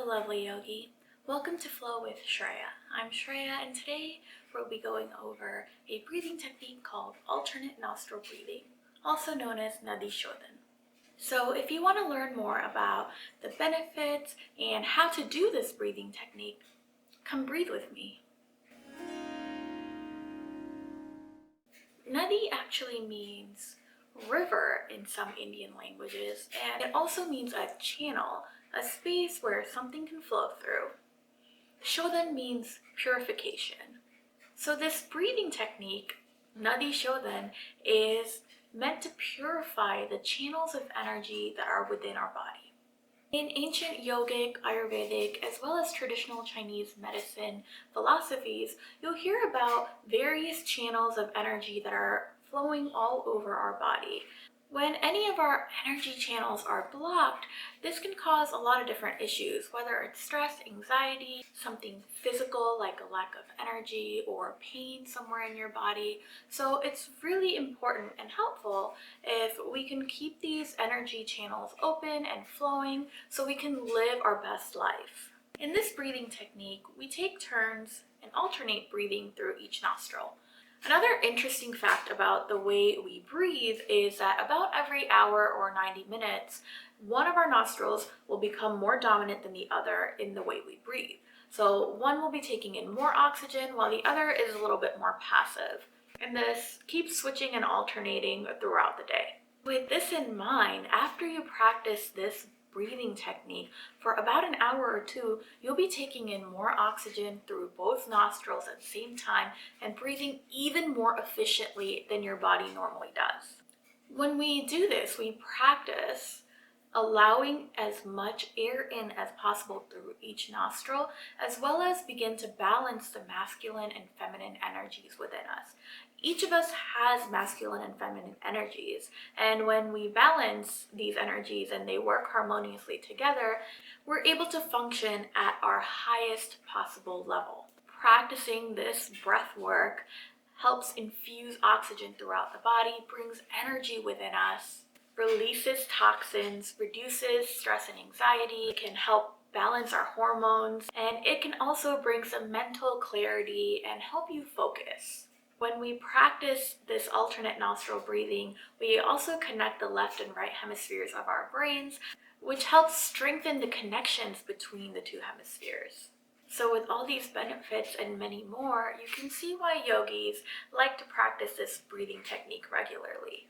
Hello, lovely yogi. Welcome to Flow with Shreya. I'm Shreya, and today we'll be going over a breathing technique called alternate nostril breathing, also known as Nadi Shodhana. So if you want to learn more about the benefits and how to do this breathing technique, come breathe with me. Nadi actually means river in some Indian languages, and it also means a channel, a space where something can flow through. Shodhan means purification. So this breathing technique, Nadi Shodhan, is meant to purify the channels of energy that are within our body. In ancient yogic, Ayurvedic, as well as traditional Chinese medicine philosophies, you'll hear about various channels of energy that are flowing all over our body. When any of our energy channels are blocked, this can cause a lot of different issues, whether it's stress, anxiety, something physical like a lack of energy or pain somewhere in your body. So it's really important and helpful if we can keep these energy channels open and flowing so we can live our best life. In this breathing technique, we take turns and alternate breathing through each nostril. Another interesting fact about the way we breathe is that about every hour or 90 minutes, one of our nostrils will become more dominant than the other in the way we breathe. So one will be taking in more oxygen while the other is a little bit more passive. And this keeps switching and alternating throughout the day. With this in mind, after you practice this breathing technique for about an hour or two, you'll be taking in more oxygen through both nostrils at the same time and breathing even more efficiently than your body normally does. When we do this, we practice allowing as much air in as possible through each nostril, as well as begin to balance the masculine and feminine energies within us. Each of us has masculine and feminine energies, and when we balance these energies and they work harmoniously together, we're able to function at our highest possible level. Practicing this breath work helps infuse oxygen throughout the body, brings energy within us, releases toxins, reduces stress and anxiety. It can help balance our hormones, and it can also bring some mental clarity and help you focus. When we practice this alternate nostril breathing, we also connect the left and right hemispheres of our brains, which helps strengthen the connections between the two hemispheres. So with all these benefits and many more, you can see why yogis like to practice this breathing technique regularly.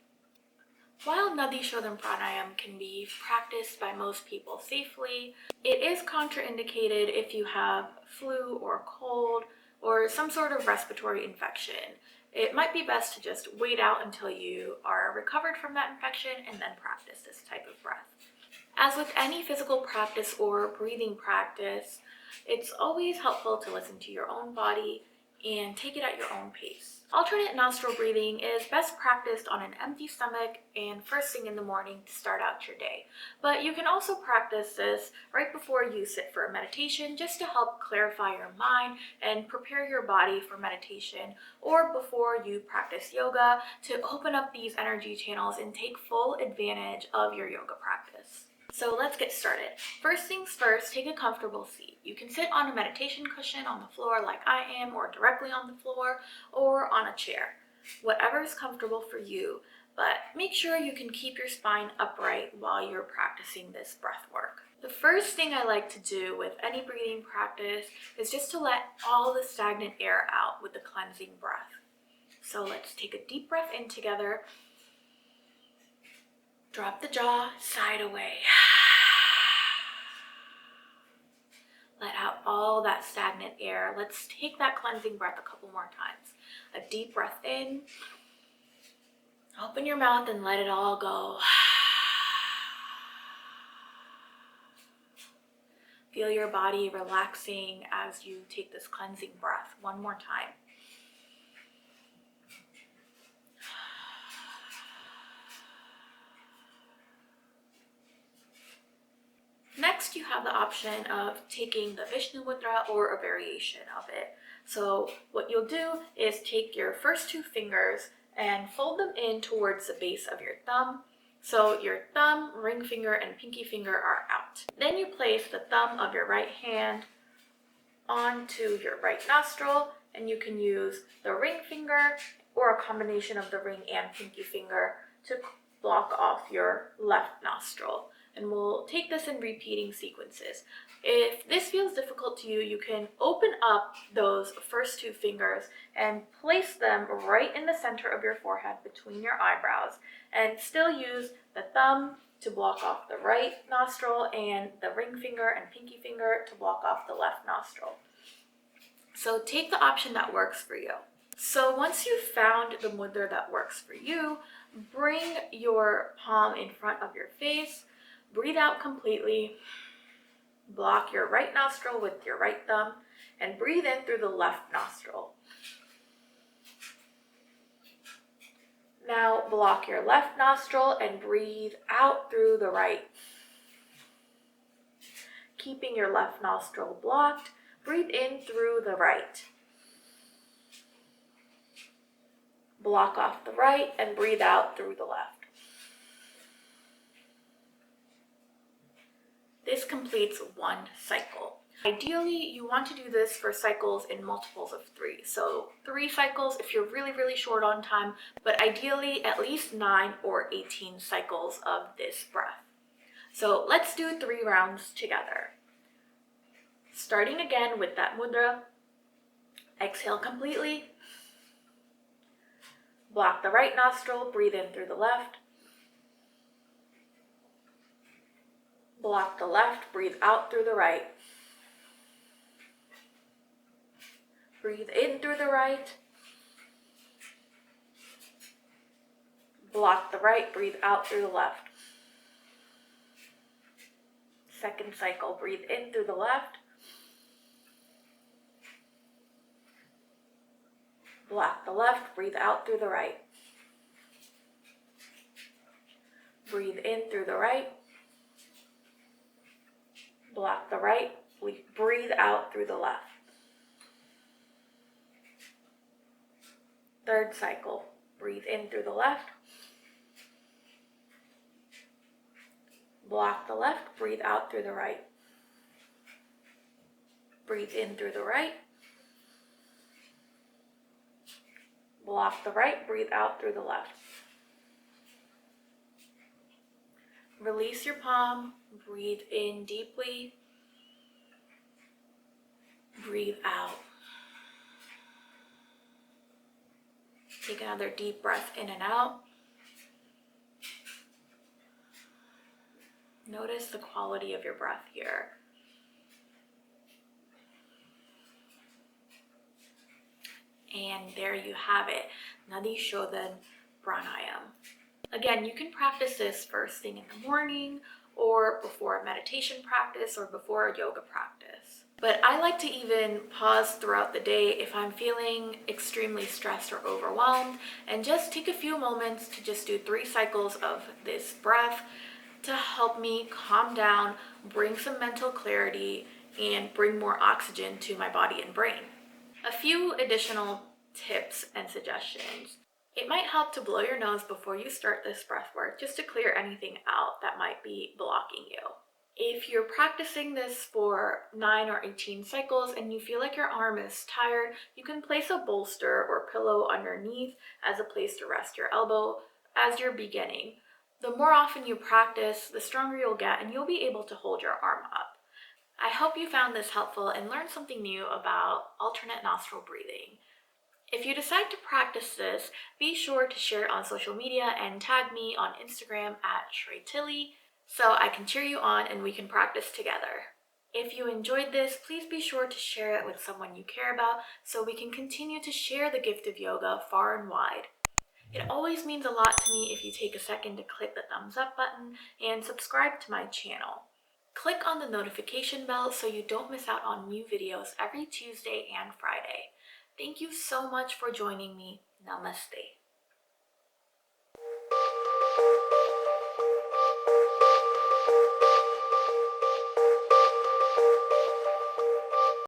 While Nadi Shodhana Pranayama can be practiced by most people safely, it is contraindicated if you have flu or cold or some sort of respiratory infection. It might be best to just wait out until you are recovered from that infection and then practice this type of breath. As with any physical practice or breathing practice, it's always helpful to listen to your own body and take it at your own pace. Alternate nostril breathing is best practiced on an empty stomach and first thing in the morning to start out your day. But you can also practice this right before you sit for a meditation just to help clarify your mind and prepare your body for meditation, or before you practice yoga to open up these energy channels and take full advantage of your yoga practice. So let's get started. First things first, take a comfortable seat. You can sit on a meditation cushion on the floor like I am, or directly on the floor, or on a chair. Whatever is comfortable for you, but make sure you can keep your spine upright while you're practicing this breath work. The first thing I like to do with any breathing practice is just to let all the stagnant air out with the cleansing breath. So let's take a deep breath in together. Drop the jaw, side away. Let out all that stagnant air. Let's take that cleansing breath a couple more times. A deep breath in. Open your mouth and let it all go. Feel your body relaxing as you take this cleansing breath. One more time. Next, you have the option of taking the Vishnu Mudra or a variation of it. So what you'll do is take your first two fingers and fold them in towards the base of your thumb, So your thumb, ring finger, and pinky finger are out. Then you place the thumb of your right hand onto your right nostril, and you can use the ring finger or a combination of the ring and pinky finger to block off your left nostril. And we'll take this in repeating sequences. If this feels difficult to you, you can open up those first two fingers and place them right in the center of your forehead between your eyebrows, and still use the thumb to block off the right nostril and the ring finger and pinky finger to block off the left nostril. So take the option that works for you. So once you've found the mudra that works for you, bring your palm in front of your face, breathe out completely, block your right nostril with your right thumb, and breathe in through the left nostril. Now block your left nostril and breathe out through the right. Keeping your left nostril blocked, breathe in through the right. Block off the right and breathe out through the left. This completes one cycle. Ideally, you want to do this for cycles in multiples of 3. So 3 cycles if you're really, really short on time, but ideally at least 9 or 18 cycles of this breath. So let's do 3 rounds together. Starting again with that mudra, exhale completely. Block the right nostril, breathe in through the left. Block the left, breathe out through the right. Breathe in through the right. Block the right, breathe out through the left. Second cycle, breathe in through the left. Block the left, breathe out through the right. Breathe in through the right. Block the right, breathe out through the left. Third cycle, breathe in through the left. Block the left, breathe out through the right. Breathe in through the right. Block the right, breathe out through the left. Release your palm, breathe in deeply. Breathe out. Take another deep breath in and out. Notice the quality of your breath here. And there you have it, Nadi Shodhana Pranayama. Again, you can practice this first thing in the morning, or before a meditation practice, or before a yoga practice. But I like to even pause throughout the day if I'm feeling extremely stressed or overwhelmed, and just take a few moments to just do 3 cycles of this breath to help me calm down, bring some mental clarity, and bring more oxygen to my body and brain. A few additional tips and suggestions. It might help to blow your nose before you start this breath work, just to clear anything out that might be blocking you. If you're practicing this for 9 or 18 cycles and you feel like your arm is tired, you can place a bolster or pillow underneath as a place to rest your elbow as you're beginning. The more often you practice, the stronger you'll get, and you'll be able to hold your arm up. I hope you found this helpful and learned something new about alternate nostril breathing. If you decide to practice this, be sure to share it on social media and tag me on Instagram at Shreya so I can cheer you on and we can practice together. If you enjoyed this, please be sure to share it with someone you care about so we can continue to share the gift of yoga far and wide. It always means a lot to me if you take a second to click the thumbs up button and subscribe to my channel. Click on the notification bell so you don't miss out on new videos every Tuesday and Friday. Thank you so much for joining me. Namaste.